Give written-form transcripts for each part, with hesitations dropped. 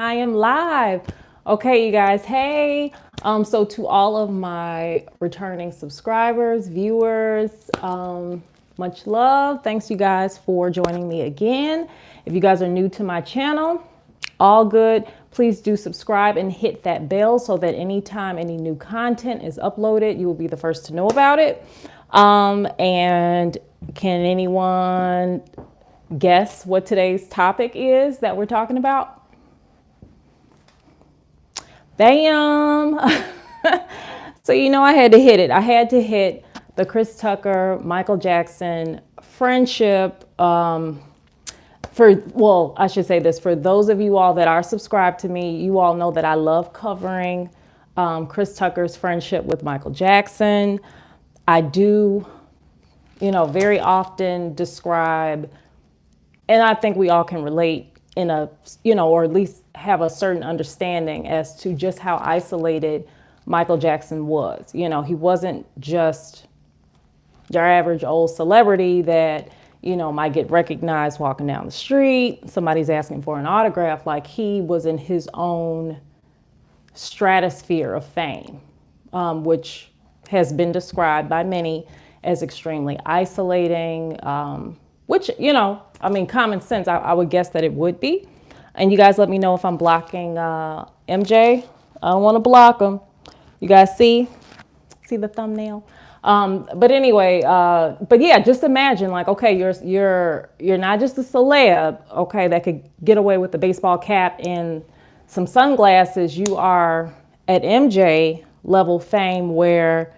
I am live. Okay, you guys. Hey. So to all of my returning subscribers, viewers, much love. Thanks you guys for joining me again. If you guys are new to my channel, all good. Please do subscribe and hit that bell so that anytime any new content is uploaded, you will be the first to know about it. And can anyone guess what today's topic is that we're talking about? Bam! So, I had to hit it. I had to hit the Chris Tucker, Michael Jackson friendship. I should say this, for those of you all that are subscribed to me, you all know that I love covering Chris Tucker's friendship with Michael Jackson. I do, very often describe, and I think we all can relate in a, or at least have a certain understanding as to just how isolated Michael Jackson was. He wasn't just your average old celebrity that, might get recognized walking down the street. Somebody's asking for an autograph. Like, he was in his own stratosphere of fame, which has been described by many as extremely isolating, which, common sense, I would guess that it would be. And you guys let me know if I'm blocking MJ. I don't want to block him. You guys see the thumbnail? But anyway, but yeah, just imagine, like, okay, you're not just a celeb, okay, that could get away with the baseball cap and some sunglasses. You are at MJ level fame where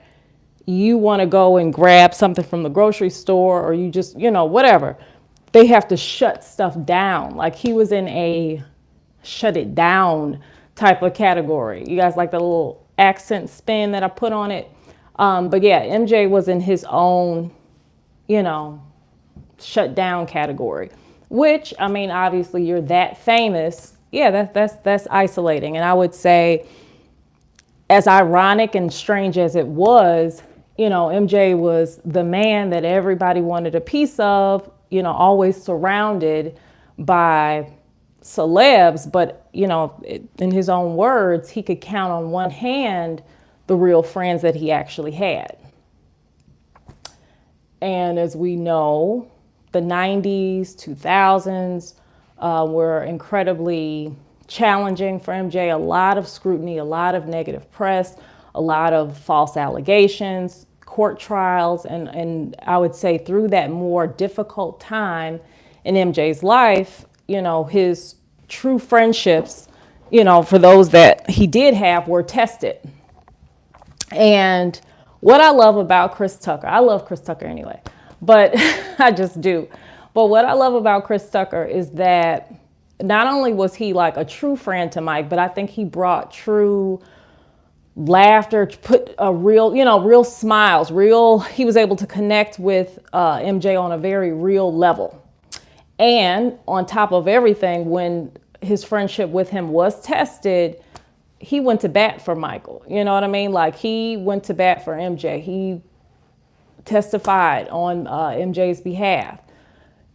you want to go and grab something from the grocery store, or you just, whatever. They have to shut stuff down. Like, he was in a shut it down type of category. You guys like the little accent spin that I put on it? But yeah, MJ was in his own, shut down category, which, obviously you're that famous. Yeah, that's isolating. And I would say, as ironic and strange as it was, MJ was the man that everybody wanted a piece of, always surrounded by celebs. But, in his own words, he could count on one hand the real friends that he actually had. And as we know, the 90s, 2000s were incredibly challenging for MJ. A lot of scrutiny, a lot of negative press, a lot of false allegations, court trials, and I would say through that more difficult time in MJ's life, his true friendships, for those that he did have, were tested. And what I love about Chris Tucker, I love Chris Tucker anyway, but I just do. But what I love about Chris Tucker is that not only was he like a true friend to Mike, but I think he brought true laughter, put a real smiles, he was able to connect with MJ on a very real level. And on top of everything, when his friendship with him was tested, he went to bat for Michael. You know what I mean? Like, he went to bat for MJ. He testified on MJ's behalf.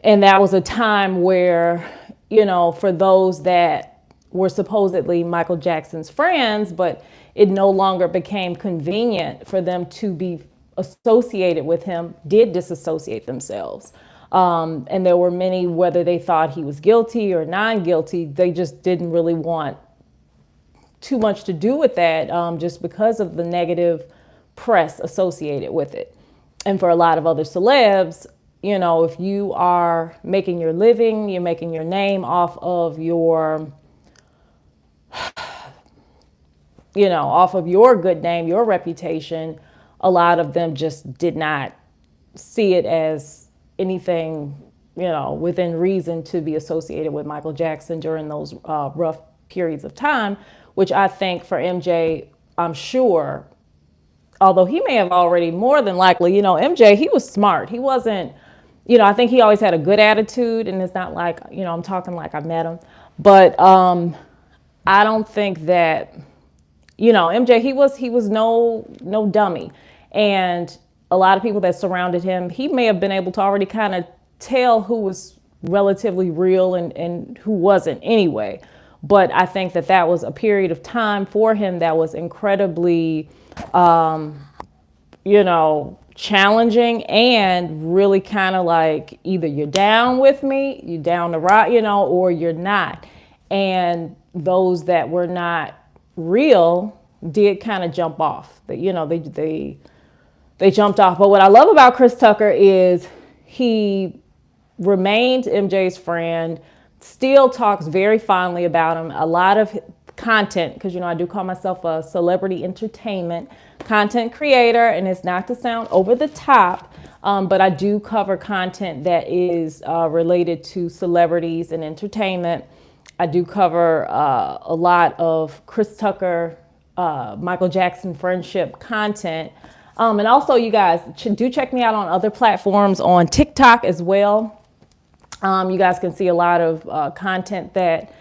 And that was a time where, for those that were supposedly Michael Jackson's friends, but it no longer became convenient for them to be associated with him, did disassociate themselves. And there were many, whether they thought he was guilty or non-guilty, they just didn't really want too much to do with that, just because of the negative press associated with it. And for a lot of other celebs, if you are making your living, you're making your name off of your, off of your good name, your reputation, a lot of them just did not see it as anything, within reason to be associated with Michael Jackson during those rough periods of time, which I think for MJ, I'm sure, although he may have already more than likely, MJ, he was smart. He wasn't, I think he always had a good attitude, and it's not like, I'm talking like I met him, but I don't think that, MJ, he was no dummy. And a lot of people that surrounded him, he may have been able to already kind of tell who was relatively real and who wasn't anyway. But I think that that was a period of time for him that was incredibly, challenging and really kind of like either you're down with me, you're down the ride, or you're not. And those that were not real did kind of jump off. They jumped off. But what I love about Chris Tucker is he remained MJ's friend, still talks very fondly about him. A lot of content, because I do call myself a celebrity entertainment content creator, and it's not to sound over the top, but I do cover content that is related to celebrities and entertainment. I do cover a lot of Chris Tucker, Michael Jackson friendship content. And also, you guys do check me out on other platforms on TikTok as well. You guys can see a lot of content that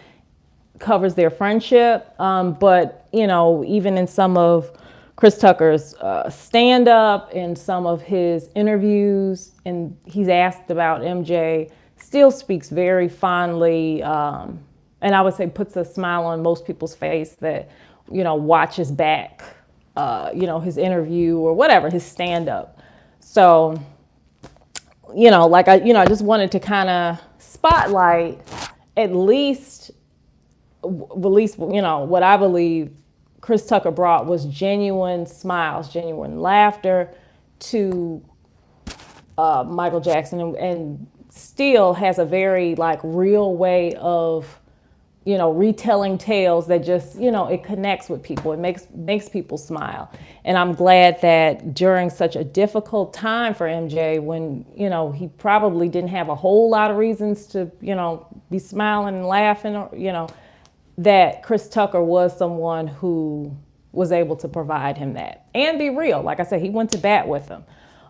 covers their friendship. But, even in some of Chris Tucker's stand-up and some of his interviews, and he's asked about MJ, still speaks very fondly, and I would say puts a smile on most people's face that, watches back, his interview or whatever, his stand-up. So, I just wanted to kind of spotlight at least, what I believe Chris Tucker brought was genuine smiles, genuine laughter to Michael Jackson, and still has a very real way of, retelling tales that just, it connects with people. It makes people smile. And I'm glad that during such a difficult time for MJ, when, he probably didn't have a whole lot of reasons to, be smiling and laughing, that Chris Tucker was someone who was able to provide him that and be real. Like I said, he went to bat with him,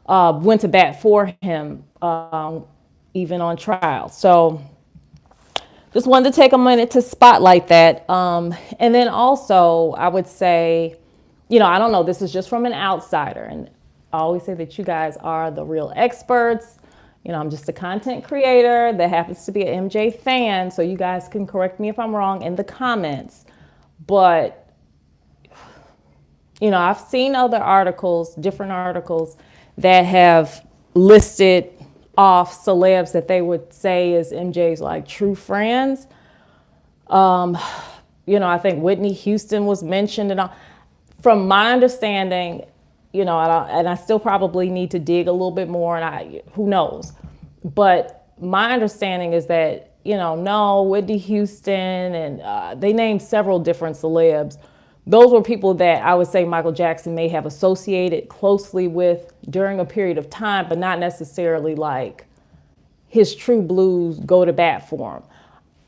went to bat for him, even on trial. So just wanted to take a minute to spotlight that. And then also I would say, I don't know, this is just from an outsider. And I always say that you guys are the real experts. I'm just a content creator that happens to be an MJ fan, so you guys can correct me if I'm wrong in the comments. But, I've seen other articles, different articles, that have listed off celebs that they would say is MJ's true friends. I think Whitney Houston was mentioned, and from my understanding, and I still probably need to dig a little bit more, and who knows. But my understanding is that, no, Whitney Houston, and they named several different celebs. Those were people that I would say Michael Jackson may have associated closely with during a period of time, but not necessarily his true blues go to bat for him.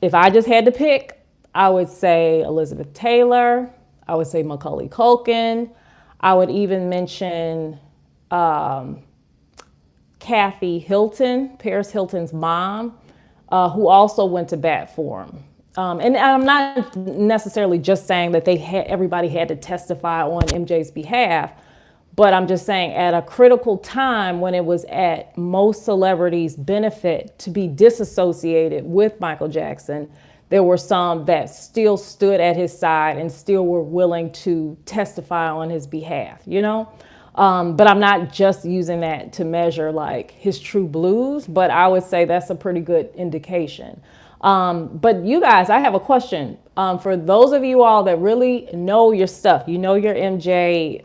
If I just had to pick, I would say Elizabeth Taylor. I would say Macaulay Culkin. I would even mention Kathy Hilton, Paris Hilton's mom, who also went to bat for him. And I'm not necessarily just saying that everybody had to testify on MJ's behalf, but I'm just saying at a critical time when it was at most celebrities' benefit to be disassociated with Michael Jackson, there were some that still stood at his side and still were willing to testify on his behalf, But I'm not just using that to measure his true blues, but I would say that's a pretty good indication. But you guys, I have a question. For those of you all that really know your stuff, your MJ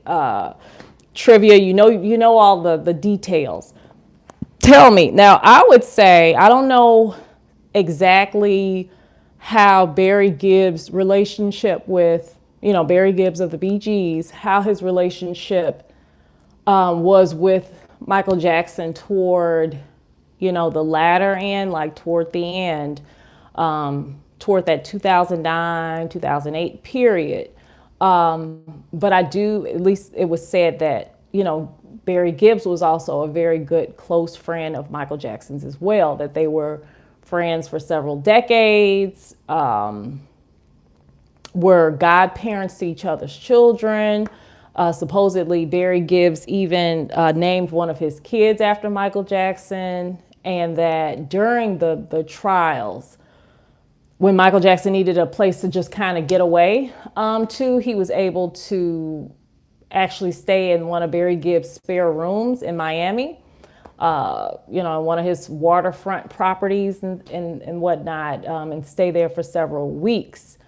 trivia, you know all the details. Tell me. Now, I would say, I don't know exactly how Barry Gibbs' relationship with, Barry Gibbs of the Bee Gees, how his relationship was with Michael Jackson toward, the latter end, toward the end, toward that 2009, 2008 period. But I do, at least it was said that, Barry Gibbs was also a very good close friend of Michael Jackson's as well, that they were friends for several decades, were godparents to each other's children. Supposedly, Barry Gibbs even named one of his kids after Michael Jackson, and that during the trials, when Michael Jackson needed a place to just kind of get away to, he was able to actually stay in one of Barry Gibbs' spare rooms in Miami, one of his waterfront properties and whatnot, and stay there for several weeks.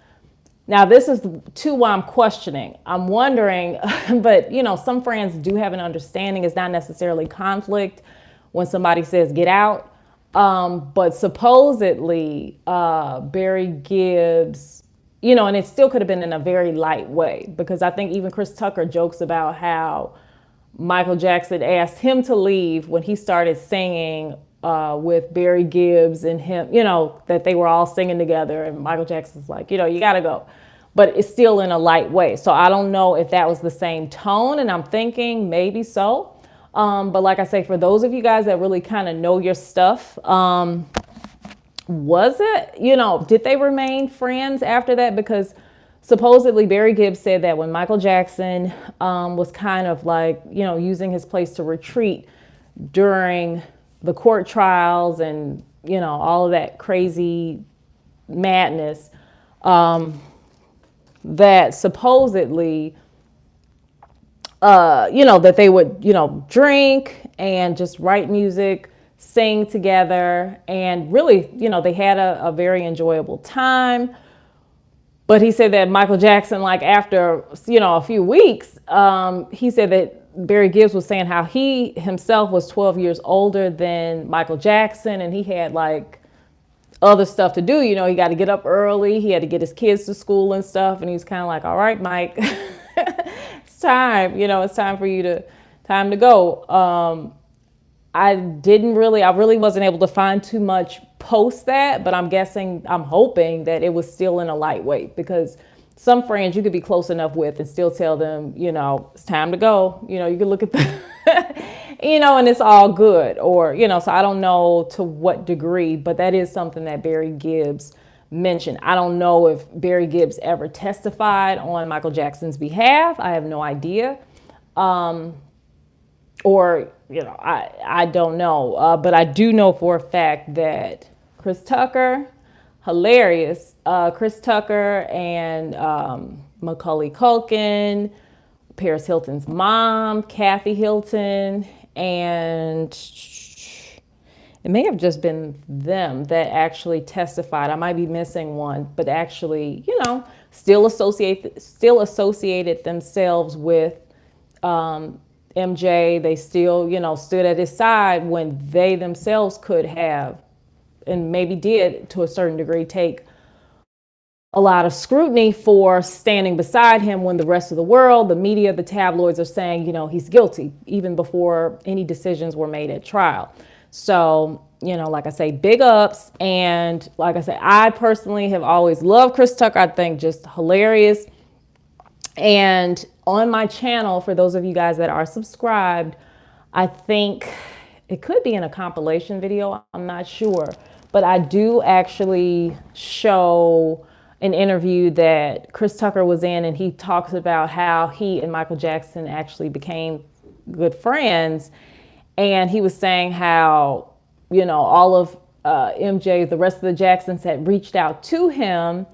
Now, this is too why I'm questioning. I'm wondering, but some friends do have an understanding. It's not necessarily conflict when somebody says get out. But supposedly, Barry Gibbs, and it still could have been in a very light way, because I think even Chris Tucker jokes about how Michael Jackson asked him to leave when he started singing with Barry Gibbs and him, that they were all singing together. And Michael Jackson's like, you got to go. But it's still in a light way. So I don't know if that was the same tone. And I'm thinking maybe so. But like I say, for those of you guys that really kind of know your stuff, was it, did they remain friends after that? Because supposedly Barry Gibbs said that when Michael Jackson was kind of like, using his place to retreat during the court trials and, all of that crazy madness, that supposedly that they would, drink and just write music, sing together. And really, they had a very enjoyable time. But he said that Michael Jackson, like after, a few weeks, he said that Barry Gibbs was saying how he himself was 12 years older than Michael Jackson. And he had like other stuff to do. He got to get up early. He had to get his kids to school and stuff. And he was kind of like, all right, Mike. Time, it's time for you to go. I really wasn't able to find too much post that, but I'm hoping that it was still in a lightweight, because some friends you could be close enough with and still tell them, it's time to go. You can look at the, and it's all good, or, so I don't know to what degree, but that is something that Barry Gibbs mentioned. I don't know if Barry Gibbs ever testified on Michael Jackson's behalf. I have no idea. I don't know. But I do know for a fact that Chris Tucker, hilarious, Chris Tucker and Macaulay Culkin, Paris Hilton's mom, Kathy Hilton, and it may have just been them that actually testified. I might be missing one, but actually, still associated themselves with MJ. They still, stood at his side when they themselves could have, and maybe did to a certain degree, take a lot of scrutiny for standing beside him when the rest of the world, the media, the tabloids are saying, he's guilty, even before any decisions were made at trial. So, like I say, big ups. And like I say, I personally have always loved Chris Tucker. I think just hilarious. And on my channel, for those of you guys that are subscribed, I think it could be in a compilation video. I'm not sure. But I do actually show an interview that Chris Tucker was in, and he talks about how he and Michael Jackson actually became good friends. And he was saying how, all of MJ, the rest of the Jacksons had reached out to him,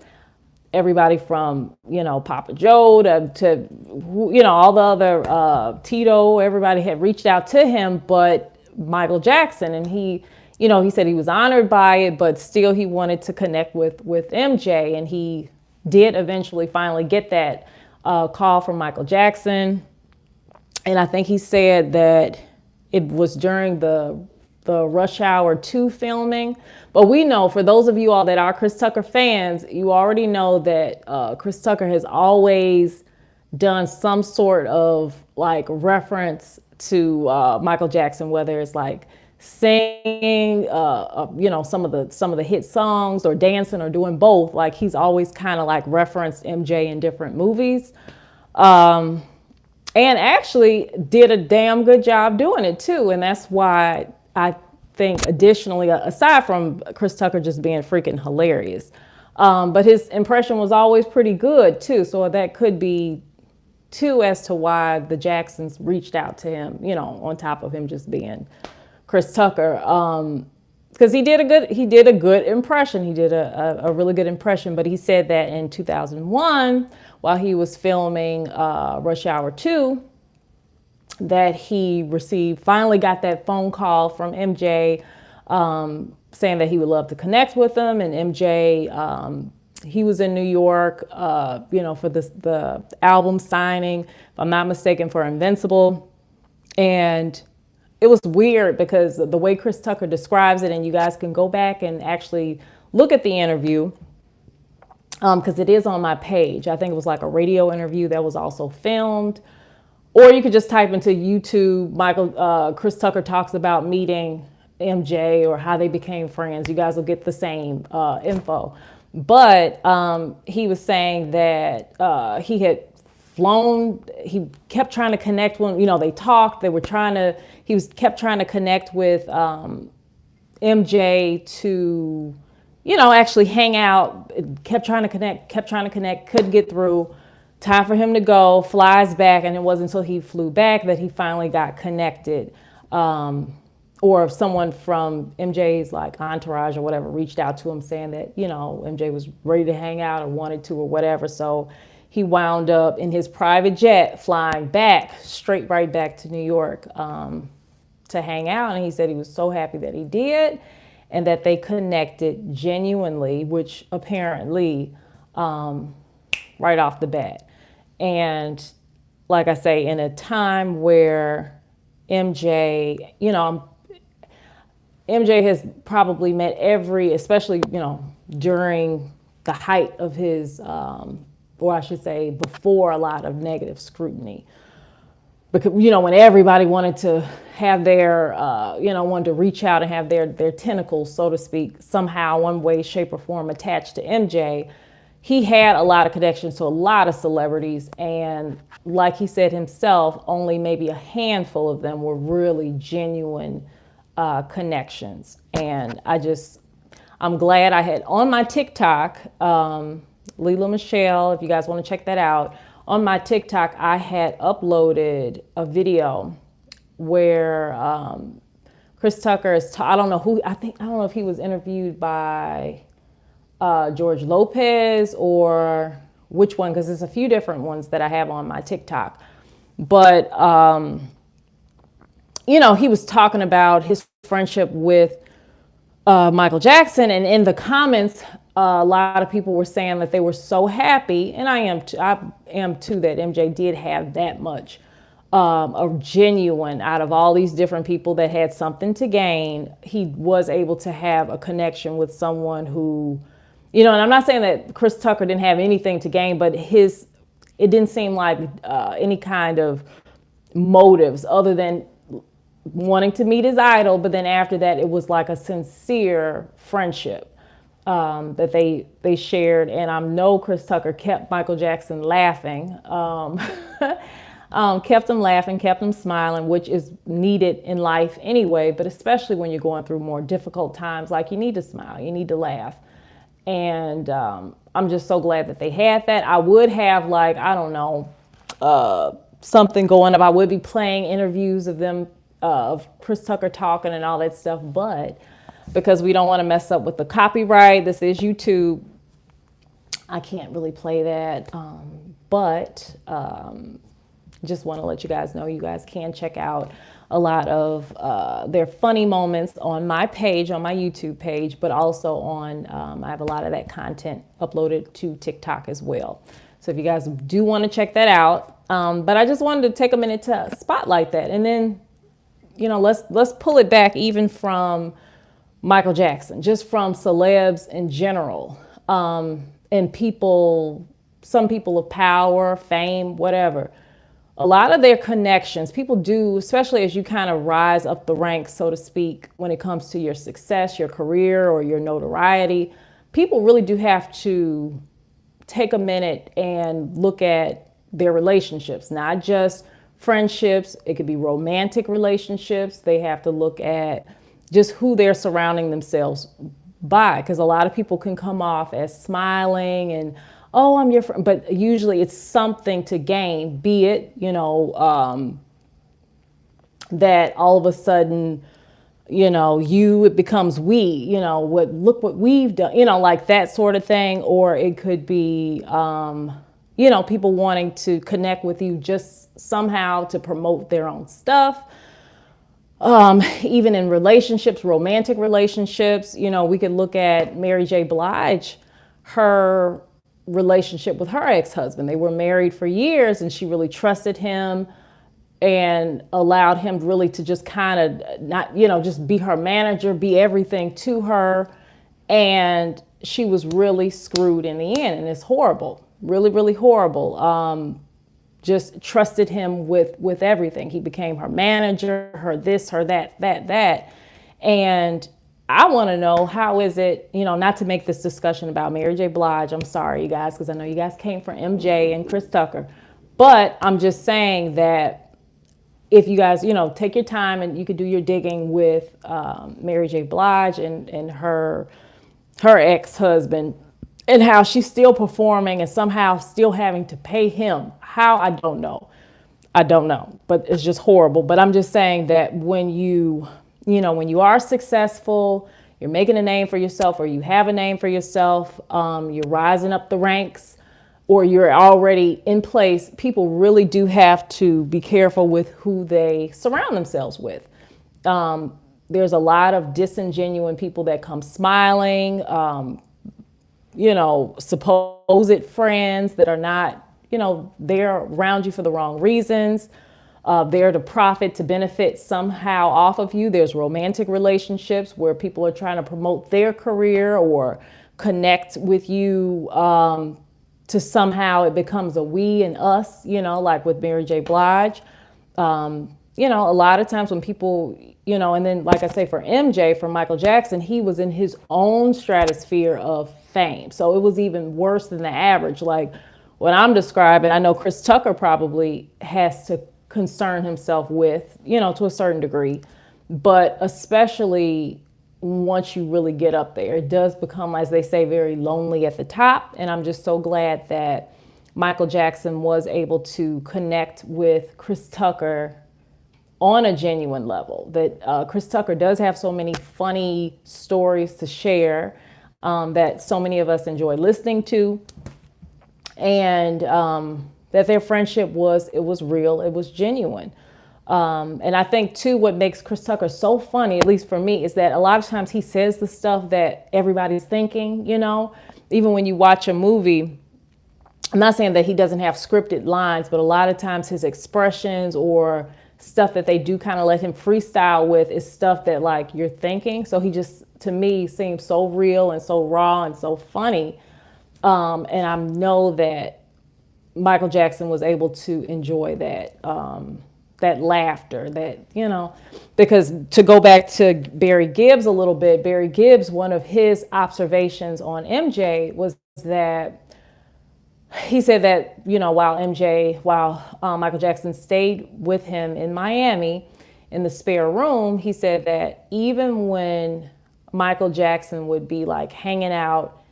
everybody from, Papa Joe to all the other, Tito, everybody had reached out to him, but Michael Jackson. And he said he was honored by it, but still he wanted to connect with MJ. And he did eventually finally get that call from Michael Jackson. And I think he said that it was during the Rush Hour 2 filming. But we know, for those of you all that are Chris Tucker fans, you already know that Chris Tucker has always done some sort of like reference to Michael Jackson, whether it's like singing, some of the hit songs, or dancing, or doing both. Like he's always kind of like referenced MJ in different movies. And actually did a damn good job doing it too. And that's why I think, additionally, aside from Chris Tucker just being freaking hilarious, but his impression was always pretty good too. So that could be too as to why the Jacksons reached out to him, on top of him just being Chris Tucker. because he did a good impression. He did a really good impression. But he said that in 2001, while he was filming Rush Hour 2, that he finally got that phone call from MJ, saying that he would love to connect with him. And MJ, he was in New York, for the album signing, if I'm not mistaken, for Invincible. And it was weird because the way Chris Tucker describes it, and you guys can go back and actually look at the interview, because it is on my page. I think it was like a radio interview that was also filmed. Or you could just type into YouTube, Chris Tucker talks about meeting MJ or how they became friends. You guys will get the same info. But he was saying that he had flown, he kept trying to connect when, they talked, kept trying to connect with MJ to, actually hang out, kept trying to connect, couldn't get through. Time for him to go, flies back, and it wasn't until he flew back that he finally got connected. Or if someone from MJ's entourage or whatever reached out to him saying that, MJ was ready to hang out or wanted to or whatever. So he wound up in his private jet flying back, right back to New York to hang out. And he said he was so happy that he did and that they connected genuinely, which apparently right off the bat. And like I say, in a time where MJ, MJ has probably met especially, during the height of his, or I should say before a lot of negative scrutiny. Because, when everybody wanted to have their, wanted to reach out and have their tentacles, so to speak, somehow, one way, shape, or form attached to MJ, he had a lot of connections to a lot of celebrities. And like he said himself, only maybe a handful of them were really genuine connections. And I'm glad I had on my TikTok, Lilah Michelle, if you guys want to check that out, on my TikTok, I had uploaded a video where Chris Tucker I don't know if he was interviewed by George Lopez or which one, because there's a few different ones that I have on my TikTok. But, he was talking about his friendship with Michael Jackson. And in the comments, a lot of people were saying that they were so happy, and I am too, that MJ did have that much of genuine, out of all these different people that had something to gain, he was able to have a connection with someone who, and I'm not saying that Chris Tucker didn't have anything to gain, but it didn't seem like any kind of motives other than wanting to meet his idol. But then after that, it was like a sincere friendship that they shared. And I know Chris Tucker kept Michael Jackson laughing, kept him laughing, kept him smiling, which is needed in life anyway, but especially when you're going through more difficult times, you need to smile, you need to laugh. And I'm just so glad that they had that. I would have something going up. I would be playing interviews of them, of Chris Tucker talking and all that stuff. But because we don't want to mess up with the copyright, this is YouTube, I can't really play that. But just want to let you guys know, you guys can check out a lot of their funny moments on my page, on my YouTube page, but also on, I have a lot of that content uploaded to TikTok as well. So if you guys do want to check that out, but I just wanted to take a minute to spotlight that. And then, let's pull it back even from Michael Jackson, just from celebs in general, and people, some people of power, fame, whatever. A lot of their connections, people do, especially as you kind of rise up the ranks, so to speak, when it comes to your success, your career, or your notoriety, people really do have to take a minute and look at their relationships, not just friendships. It could be romantic relationships. They have to look at just who they're surrounding themselves by, because a lot of people can come off as smiling and, oh, I'm your friend, but usually it's something to gain, be it, that all of a sudden, it becomes we, look what we've done, like that sort of thing. Or it could be, people wanting to connect with you just somehow to promote their own stuff. Even in relationships, romantic relationships, we could look at Mary J. Blige, her relationship with her ex-husband. They were married for years and she really trusted him and allowed him really to just kind of not, just be her manager, be everything to her. And she was really screwed in the end. And it's horrible, really, really horrible. Just trusted him with everything. He became her manager, her this, her that. And I want to know, how is it, not to make this discussion about Mary J. Blige. I'm sorry, you guys, because I know you guys came from MJ and Chris Tucker. But I'm just saying that if you guys, take your time and you could do your digging with Mary J. Blige and her ex-husband, and how she's still performing and somehow still having to pay him. How? I don't know. But it's just horrible. But I'm just saying that when you are successful, you're making a name for yourself, or you have a name for yourself, you're rising up the ranks, or you're already in place, people really do have to be careful with who they surround themselves with. There's a lot of disingenuous people that come smiling, supposed friends that are not, they're around you for the wrong reasons. They're to profit, to benefit somehow off of you. There's romantic relationships where people are trying to promote their career or connect with you to somehow it becomes a we and us, like with Mary J. Blige. A lot of times when people, and then like I say for MJ, for Michael Jackson, he was in his own stratosphere of fame. So it was even worse than the average. Like what I'm describing, I know Chris Tucker probably has to concern himself with, to a certain degree, but especially once you really get up there, it does become, as they say, very lonely at the top. And I'm just so glad that Michael Jackson was able to connect with Chris Tucker on a genuine level. That Chris Tucker does have so many funny stories to share that so many of us enjoy listening to. And that their friendship was real, it was genuine. And I think too, what makes Chris Tucker so funny, at least for me, is that a lot of times he says the stuff that everybody's thinking, even when you watch a movie. I'm not saying that he doesn't have scripted lines, but a lot of times his expressions or stuff that they do kind of let him freestyle with is stuff that like you're thinking. So he just, to me, seems so real and so raw and so funny. And I know that Michael Jackson was able to enjoy that laughter, because to go back to Barry Gibbs a little bit, Barry Gibbs, one of his observations on MJ was that he said that, while Michael Jackson stayed with him in Miami in the spare room, he said that even when Michael Jackson would be like hanging out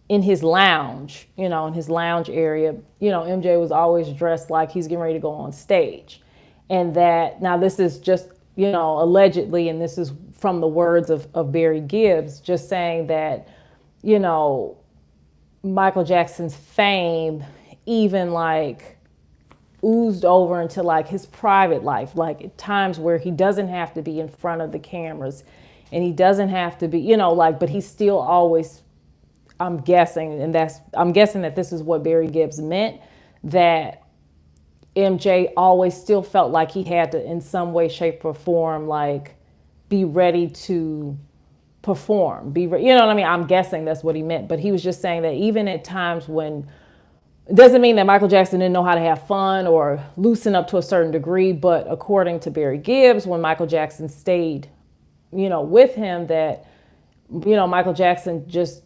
in his lounge, in his lounge area, MJ was always dressed like he's getting ready to go on stage. And that, now this is just, allegedly, and this is from the words of Barry Gibbs, just saying that, Michael Jackson's fame even like oozed over into like his private life, like at times where he doesn't have to be in front of the cameras and he doesn't have to be, but he's still always, I'm guessing that this is what Barry Gibbs meant, that MJ always still felt like he had to, in some way, shape, or form, like be ready to perform, I'm guessing that's what he meant. But he was just saying that even at times when, it doesn't mean that Michael Jackson didn't know how to have fun or loosen up to a certain degree, but according to Barry Gibbs, when Michael Jackson stayed, with him, that, Michael Jackson just,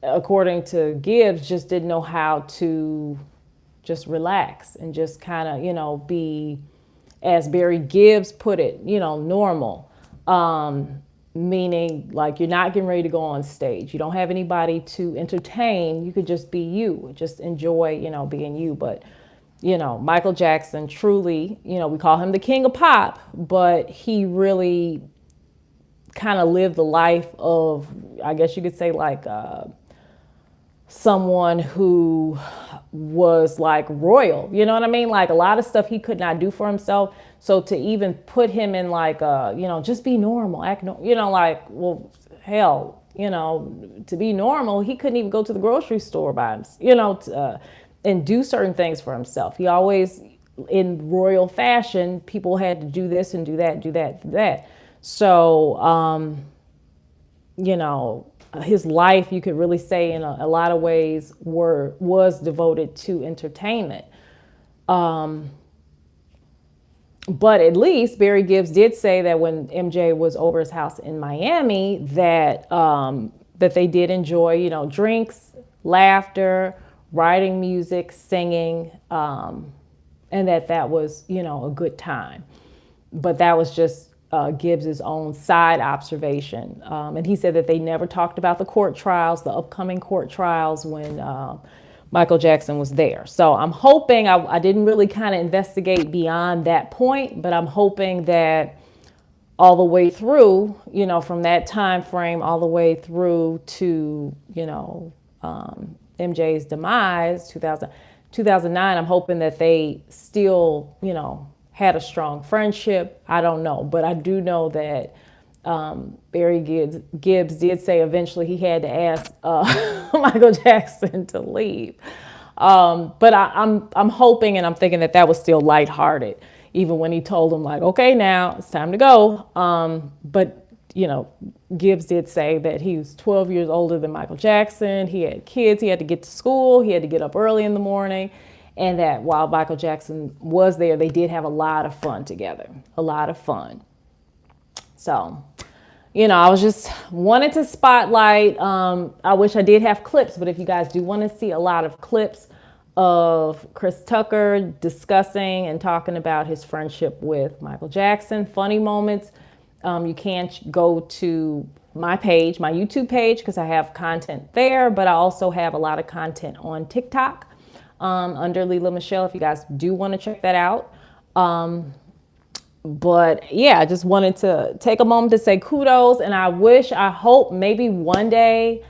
according to Gibbs, just didn't know how to just relax and just kind of, be, as Barry Gibbs put it, normal. Meaning like you're not getting ready to go on stage. You don't have anybody to entertain. You could just be you, just enjoy, being you. But, Michael Jackson truly, we call him the king of pop, but he really kind of lived the life of, I guess you could say, like someone who was like royal, you know what I mean? Like a lot of stuff he could not do for himself. So to even put him in like, just be normal, act, like, well, hell, to be normal, he couldn't even go to the grocery store by himself, and do certain things for himself. He always, in royal fashion, people had to do this and do that, do that, do that. So, his life, you could really say in a lot of ways was devoted to entertainment. But at least Barry Gibbs did say that when MJ was over his house in Miami, that that they did enjoy, drinks, laughter, writing music, singing, and that was, a good time. But that was just Gibbs's own side observation. And he said that they never talked about the court trials, the upcoming court trials when Michael Jackson was there. So I'm hoping, I didn't really kind of investigate beyond that point, but I'm hoping that all the way through, from that time frame all the way through to, MJ's demise, 2009, I'm hoping that they still, had a strong friendship. I don't know, but I do know that Barry Gibbs did say eventually he had to ask Michael Jackson to leave. But I'm hoping and I'm thinking that was still lighthearted, even when he told him like, okay, now it's time to go. But Gibbs did say that he was 12 years older than Michael Jackson. He had kids. He had to get to school. He had to get up early in the morning. And that while Michael Jackson was there, they did have a lot of fun together, a lot of fun. So, I was just wanted to spotlight. I wish I did have clips, but if you guys do want to see a lot of clips of Chris Tucker discussing and talking about his friendship with Michael Jackson, funny moments, you can go to my page, my YouTube page, because I have content there, but I also have a lot of content on TikTok under Lilah Michelle, if you guys do want to check that out. But yeah, I just wanted to take a moment to say kudos, and I hope maybe one day,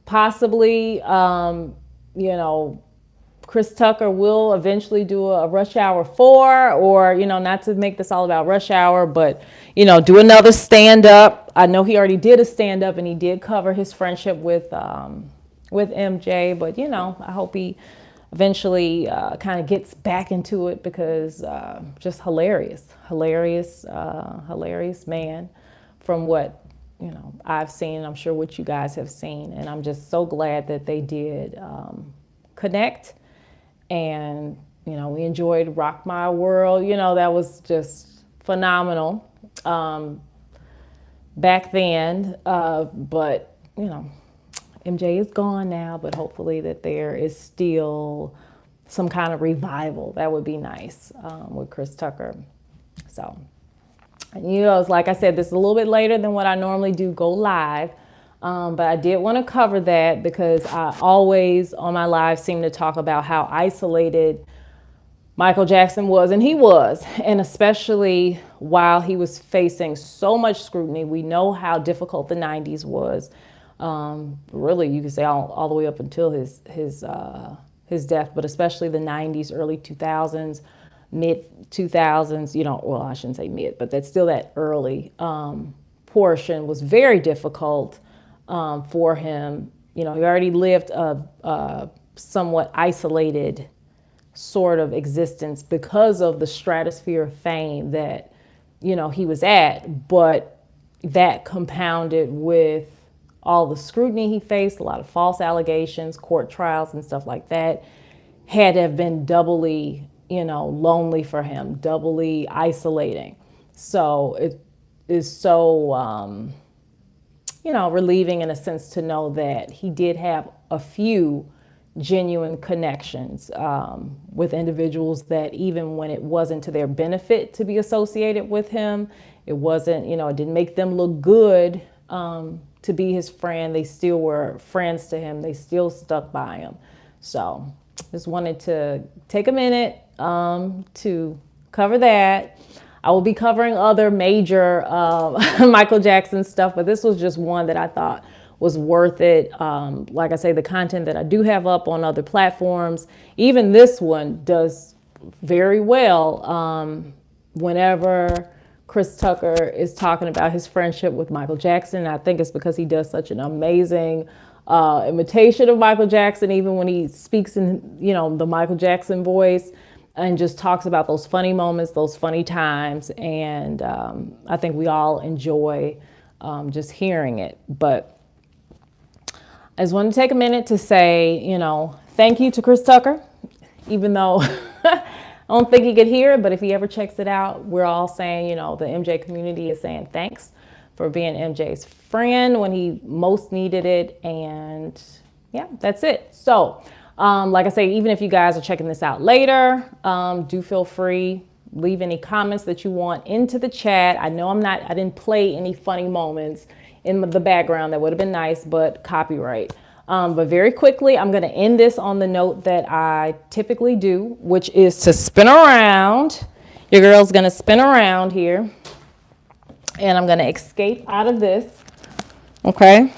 possibly, Chris Tucker will eventually do a Rush Hour 4, or, not to make this all about Rush Hour, but, do another stand-up. I know he already did a stand-up, and he did cover his friendship with MJ, but, I hope he eventually kind of gets back into it, because just hilarious man from what, I've seen, I'm sure what you guys have seen. And I'm just so glad that they did connect. And, we enjoyed Rock My World. That was just phenomenal back then. But, MJ is gone now, but hopefully that there is still some kind of revival. That would be nice with Chris Tucker. So, it's like I said, this is a little bit later than what I normally do go live. But I did want to cover that because I always on my live seem to talk about how isolated Michael Jackson was, and he was, and especially while he was facing so much scrutiny. We know how difficult the 90s was. Really, you could say all the way up until his death, but especially the 90s, early 2000s, mid 2000s, well, I shouldn't say mid, but that's still that early portion was very difficult for him. He already lived a somewhat isolated sort of existence because of the stratosphere of fame that, he was at, but that compounded with all the scrutiny he faced, a lot of false allegations, court trials and stuff like that, had to have been doubly, lonely for him, doubly isolating. So it is so, relieving in a sense to know that he did have a few genuine connections with individuals that even when it wasn't to their benefit to be associated with him, it wasn't, it didn't make them look good to be his friend. They still were friends to him. They still stuck by him. So just wanted to take a minute to cover that. I will be covering other major Michael Jackson stuff, but this was just one that I thought was worth it. Like I say, the content that I do have up on other platforms, even this one does very well. Whenever Chris Tucker is talking about his friendship with Michael Jackson, I think it's because he does such an amazing imitation of Michael Jackson, even when he speaks in, you know, the Michael Jackson voice, and just talks about those funny moments, those funny times. And I think we all enjoy just hearing it. But I just want to take a minute to say, you know, thank you to Chris Tucker, even though I don't think he could hear it, but if he ever checks it out, we're all saying, you know, the MJ community is saying thanks for being MJ's friend when he most needed it. And yeah, that's it. So, like I say, even if you guys are checking this out later, do feel free, leave any comments that you want into the chat. I know I didn't play any funny moments in the background. That would have been nice, but copyright. But very quickly, I'm going to end this on the note that I typically do, which is to spin around. Your girl's going to spin around here, and I'm going to escape out of this. Okay.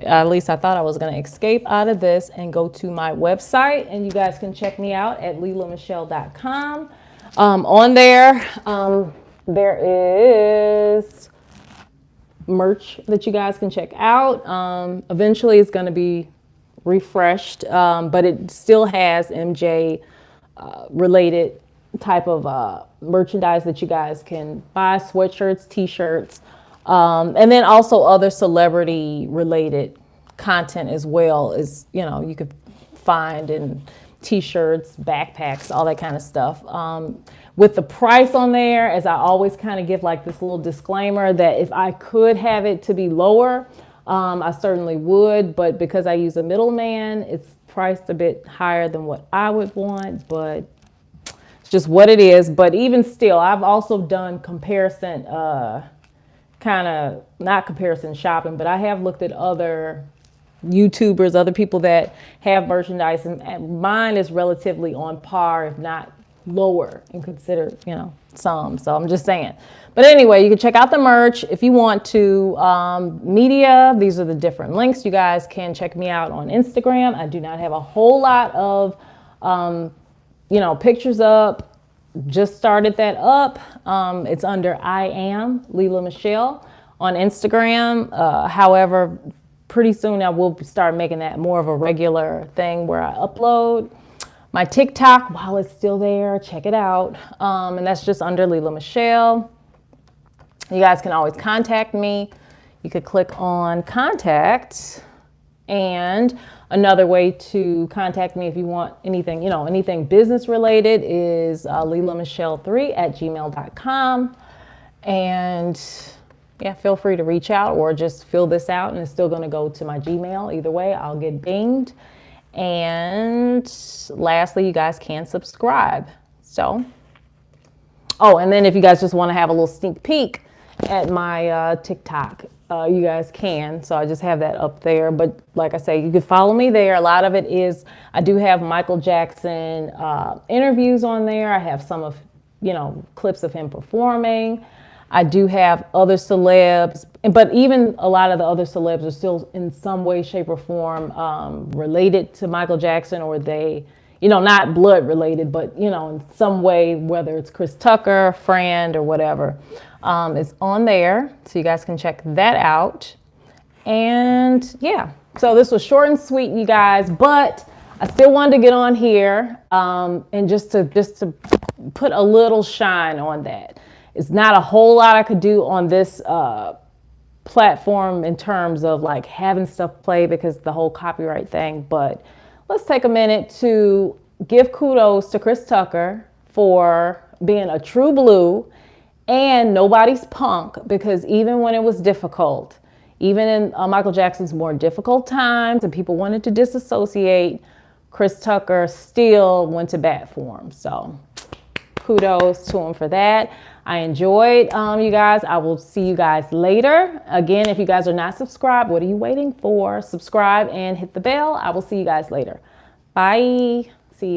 At least I thought I was going to escape out of this and go to my website, and you guys can check me out at LilahMichelle.com. On there, there is merch that you guys can check out. Eventually it's going to be refreshed, but it still has MJ related type of merchandise that you guys can buy, sweatshirts, t-shirts, and then also other celebrity related content as well, as you know, you could find in t-shirts, backpacks, all that kind of stuff. With the price on there, as I always kind of give like this little disclaimer that if I could have it to be lower, I certainly would, but because I use a middleman, it's priced a bit higher than what I would want, but it's just what it is. But even still, I've also done comparison, kind of not comparison shopping, but I have looked at other YouTubers, other people that have merchandise, and mine is relatively on par, if not lower, and consider, you know, some. So I'm just saying. But anyway, you can check out the merch if you want to. Media, these are the different links. You guys can check me out on Instagram. I do not have a whole lot of, you know, pictures up. Just started that up. It's under I am Lilah Michelle on Instagram. However, pretty soon I will start making that more of a regular thing where I upload. My TikTok, while it's still there, check it out. And that's just under Lilah Michelle. You guys can always contact me. You could click on contact. And another way to contact me if you want anything, you know, anything business related is LilahMichelle3@gmail.com. And yeah, feel free to reach out or just fill this out and it's still going to go to my Gmail. Either way, I'll get dinged. And lastly, you guys can subscribe. So, oh, and then if you guys just want to have a little sneak peek at my TikTok, you guys can. So I just have that up there. But like I say, you can follow me there. A lot of it is, I do have Michael Jackson interviews on there. I have some of, you know, clips of him performing. I do have other celebs, but even a lot of the other celebs are still in some way, shape, or form related to Michael Jackson, or they, you know, not blood related, but, you know, in some way, whether it's Chris Tucker, friend, or whatever, it's on there. So you guys can check that out. And yeah, so this was short and sweet, you guys, but I still wanted to get on here and just to put a little shine on that. It's not a whole lot I could do on this platform in terms of like having stuff play because the whole copyright thing. But let's take a minute to give kudos to Chris Tucker for being a true blue and nobody's punk, because even when it was difficult, even in Michael Jackson's more difficult times and people wanted to disassociate, Chris Tucker still went to bat for him. So kudos to him for that. I enjoyed you guys. I will see you guys later. Again, if you guys are not subscribed, what are you waiting for? Subscribe and hit the bell. I will see you guys later. Bye. See you.